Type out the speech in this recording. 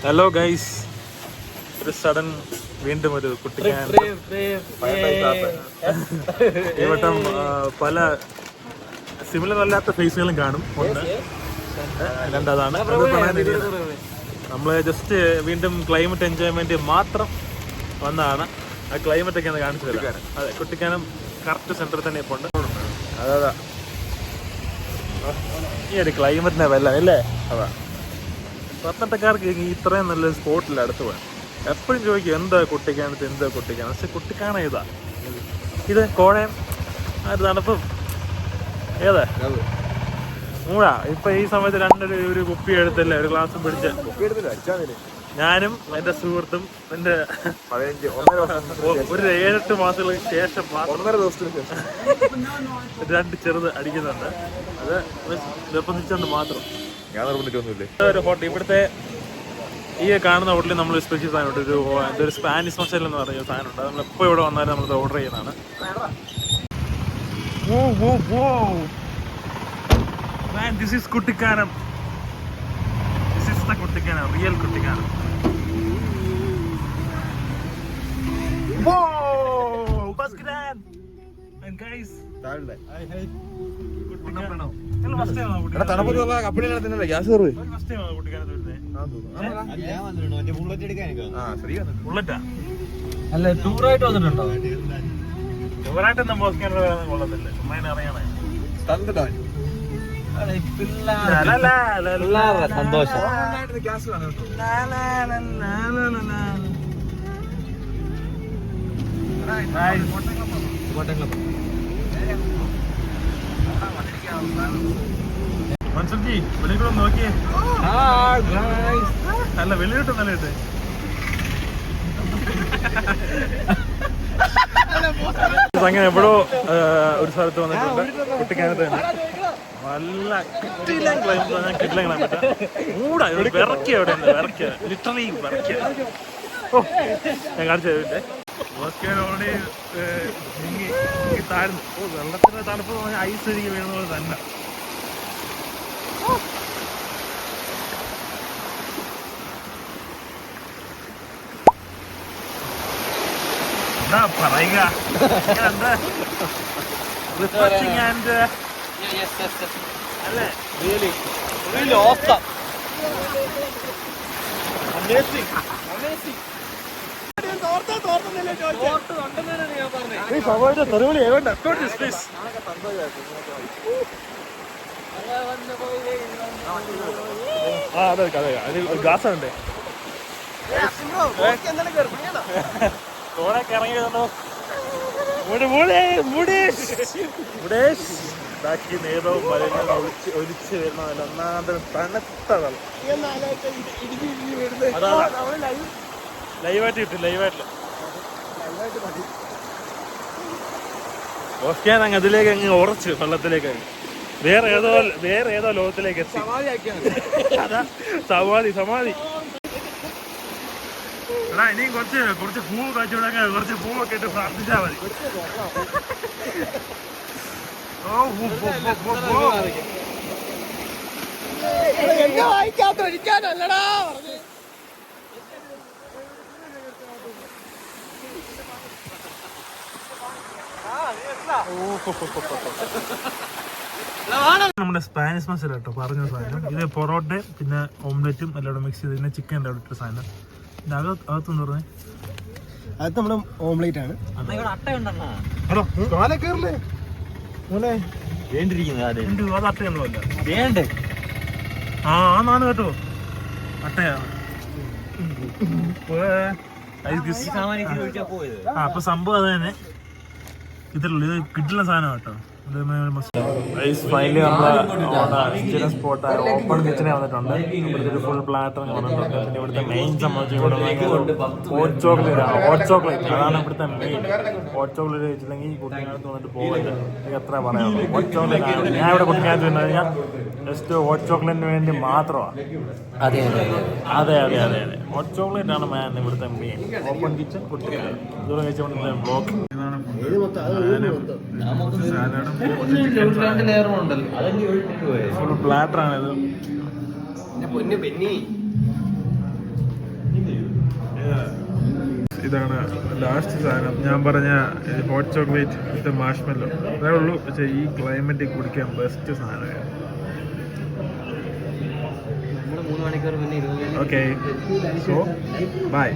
Hello guys, ഒരു sudden വീണ്ടും ഒരു കുട്ടിക്കാൻ ഇവട്ടം പല സിമിലർ അല്ലാത്ത ഫേസുകളും കാണും. ഒന്ന് രണ്ടതാണ് നമ്മൾ ജസ്റ്റ് വീണ്ടും ക്ലൈമറ്റ് എൻജോയ്മെന്റ് മാത്രം വന്നതാണ്. ആ ക്ലൈമറ്റ് ഒക്കെ ഒന്ന് കാണിച്ചു തരാം. അതെ, കുട്ടിക്കാനം കറക്റ്റ് സെന്ററിൽ തന്നെ ഇപ്പോൾ ഉണ്ട്. അതാ ഈ ഒരു ക്ലൈമറ്റിനെ വല്ല അല്ലേ. അതാ പത്തനംതിട്ടക്കാർക്ക് ഇത്രയും നല്ലൊരു സ്പോട്ടിൽ അടുത്ത് പോകാൻ എപ്പോഴും ചോദിക്കും എന്താ കുട്ടിക്കാനത്ത്, എന്താ കുട്ടിക്കാനം. പക്ഷെ കുട്ടിക്കാനം ഇതാ, ഇത് കോഴയം ആ ഒരു തണുപ്പും ഏതാ മൂടാ. ഇപ്പൊ ഈ സമയത്ത് ഒരു കുപ്പി എടുത്തില്ല, ഒരു ഗ്ലാസും പിടിച്ച് ഞാനും എന്റെ സുഹൃത്തും എന്റെ ഒരു 7-8 മാസങ്ങൾക്ക് ശേഷം 1.5 ദിവസത്തിന് ശേഷം 2 ചെറുത് അടിക്കുന്നുണ്ട്. അത് നിർബന്ധിച്ചെന്ന് മാത്രം. ഞാൻ നിർബന്ധിച്ചൊന്നുമില്ലേ. ഒരു ഹോട്ടൽ ഇവിടുത്തെ ഈ കാണുന്ന ഹോട്ടലിൽ നമ്മൾ സ്പെഷ്യൽ സാധനമുണ്ട്. ഒരു സ്പാനിഷ് മസാല എന്ന് പറഞ്ഞ സാധനമുണ്ട്. നമ്മൾ എപ്പോൾ ഇവിടെ വന്നാലും നമ്മളത് ഓർഡർ ചെയ്യുന്നതാണ്. Man, this is Kuttikanam. This is the Kuttikanam, real Kuttikanam. Whoa! Baskiran! And guys, hi. Kuttikanam. Hello, first time ah Kuttikanam. തണുപ്പുള്ള കപ്പലിനെ തന്നെ ഗ്യാസ് കയറി. First time ah Kuttikanam വരുന്നേ. ആ തോന്നുന്നു. ഞാൻ വന്നിരുന്നു. മറ്റേ ബുള്ളറ്റ് എടുക്കാനൊക്കെ. ആ, ശരി വന്നു. ബുള്ളറ്റാ? അല്ല, ടൂർ ആയിട്ട് വന്നിട്ടുണ്ടോ? ടൂർ ആയിട്ട് നമ്മൾ ബാസ്കിനാൻ വരാൻ കൊള്ളത്തില്ല. ചുമ്മാ അറിയണേ. തന്നിട്ടാ സന്തോഷം. മൻസൂർജി വെളിയിലൂടെ നോക്കിയേ. അല്ല, വെളിയിലോട്ട് നല്ലത് അങ്ങനെ എവിടോ ഒരു സ്ഥലത്ത് വന്നിട്ടുണ്ട്. കുട്ടിക്കാനത്ത് തന്നെ നല്ല കിട്ടില്ല ക്ലൈമറ്റ്. മൂടാ വിറക്കുക, എവിടെ വിറക്കുക, ലിറ്ററലി വിറക്കുക. ഓ, ഞാൻ കാണിച്ചു തരുന്നുണ്ട്. ഓസ്കാനോടെ താഴ്ന്നു. ഓ, വെള്ളത്തിന്റെ തണുപ്പ് പറഞ്ഞാൽ ഐസ് ഒഴുകി വീഴുന്ന പോലെ തന്നെ. എന്താ പറയുക, എന്താ റിഫ്രഷിംഗ് ആൻഡ് അല്ലേ, റിയലി ഓസം, അമേസിംഗ്. തെരുവിളി പ്ലീസ്. ആ, അതെ അതെ, അതിൽ ഒരു ഗ്ലാസ് ഉണ്ട്. കോടൊക്കെ ഇറങ്ങിയതോ ഇതാക്കി നേരവും മരങ്ങളും ഒലിച്ച് വരുന്ന ഒന്നാമത്തെ തണുത്ത വെള്ളം. അതാ ലൈവായിട്ട് കിട്ടും, ലൈവായിട്ട്. ഓക്കെ, അങ്ങ് അതിലേക്ക് അങ്ങ് ഉറച്ച് വെള്ളത്തിലേക്ക് വേറെ ഏതോ ലോകത്തിലേക്ക് എത്തി. അതാ സമാധി. എടാ, ഇനിയും കുറച്ച് പൂവ് കാച്ചുവിടാൻ കുറച്ച് പൂവൊക്കെ ഇട്ട് പ്രാർത്ഥിച്ചാൽ മതി. നമ്മുടെ സ്പാനിഷ് മസാല കേട്ടോ പറഞ്ഞ സാധനം. ഇത് പൊറോട്ടയും പിന്നെ ഓംലെറ്റും എല്ലാം മിക്സ് ചെയ്ത് പിന്നെ ചിക്കൻ്റെ അവിടെ ഇട്ട സാധനം. അകത്തെന്ന് പറഞ്ഞേ, അത് നമ്മുടെ ഓംലെറ്റ് ആണ്. അത് അട്ടയൊന്നുമല്ല. ആന്നാണ് കേട്ടോ, അട്ടയാ. അപ്പൊ സംഭവം അത് തന്നെ. ഇതിലുള്ള ഇത് കിട്ടുന്ന സാധനം കേട്ടോ. ഫൈനലി നമ്മളെ സ്ഥിരം സ്പോട്ടായ ഓപ്പൺ കിച്ചനെ വന്നിട്ടുണ്ട്. ഇവിടുത്തെ ഒരു ഫുൾ പ്ലാറ്റർ വന്നിട്ടുണ്ട്. പിന്നെ ഇവിടുത്തെ മെയിൻ സംബന്ധിച്ച് ഇവിടെ ഹോട്ട് ചോക്ലേറ്റ് അതാണ് ഇവിടുത്തെ മെയിൻ. ഹോട്ട് ചോക്ലേറ്റ് കഴിച്ചില്ലെങ്കിൽ കുട്ടിക്കാലത്ത് വന്നിട്ട് പോകില്ല. എത്ര പറയാനുള്ളൂ. ഹോട്ട് ചോക്ലേറ്റ് ആണ്. ഞാൻ ഇവിടെ കുട്ടിക്കാലത്ത് വന്നു കഴിഞ്ഞാൽ ജസ്റ്റ് ഹോട്ട് ചോക്ലേറ്റിന് വേണ്ടി മാത്രമാണ്. അതെ. ഹോട്ട് ചോക്ലേറ്റ് ആണ് മാൻ ഇവിടുത്തെ മെയിൻ. ഓപ്പൺ കിച്ചൺ കുട്ടിക്കാലം ഇതുവരെ കഴിച്ചുകൊണ്ടിരുന്ന ബ്ലോക്ക്. ഫുൾ പ്ലാറ്ററാണിത്. ഇതാണ് ലാസ്റ്റ് സാധനം. ഞാൻ പറഞ്ഞ ഹോട്ട് ചോക്ലേറ്റ് വിത്ത് മാഷ്മെല്ലോ. അതേ ഉള്ളൂ. പക്ഷേ ഈ ക്ലൈമറ്റിൽ കുടിക്കാൻ ബെസ്റ്റ് സാധനമാണ്. Okay, so by.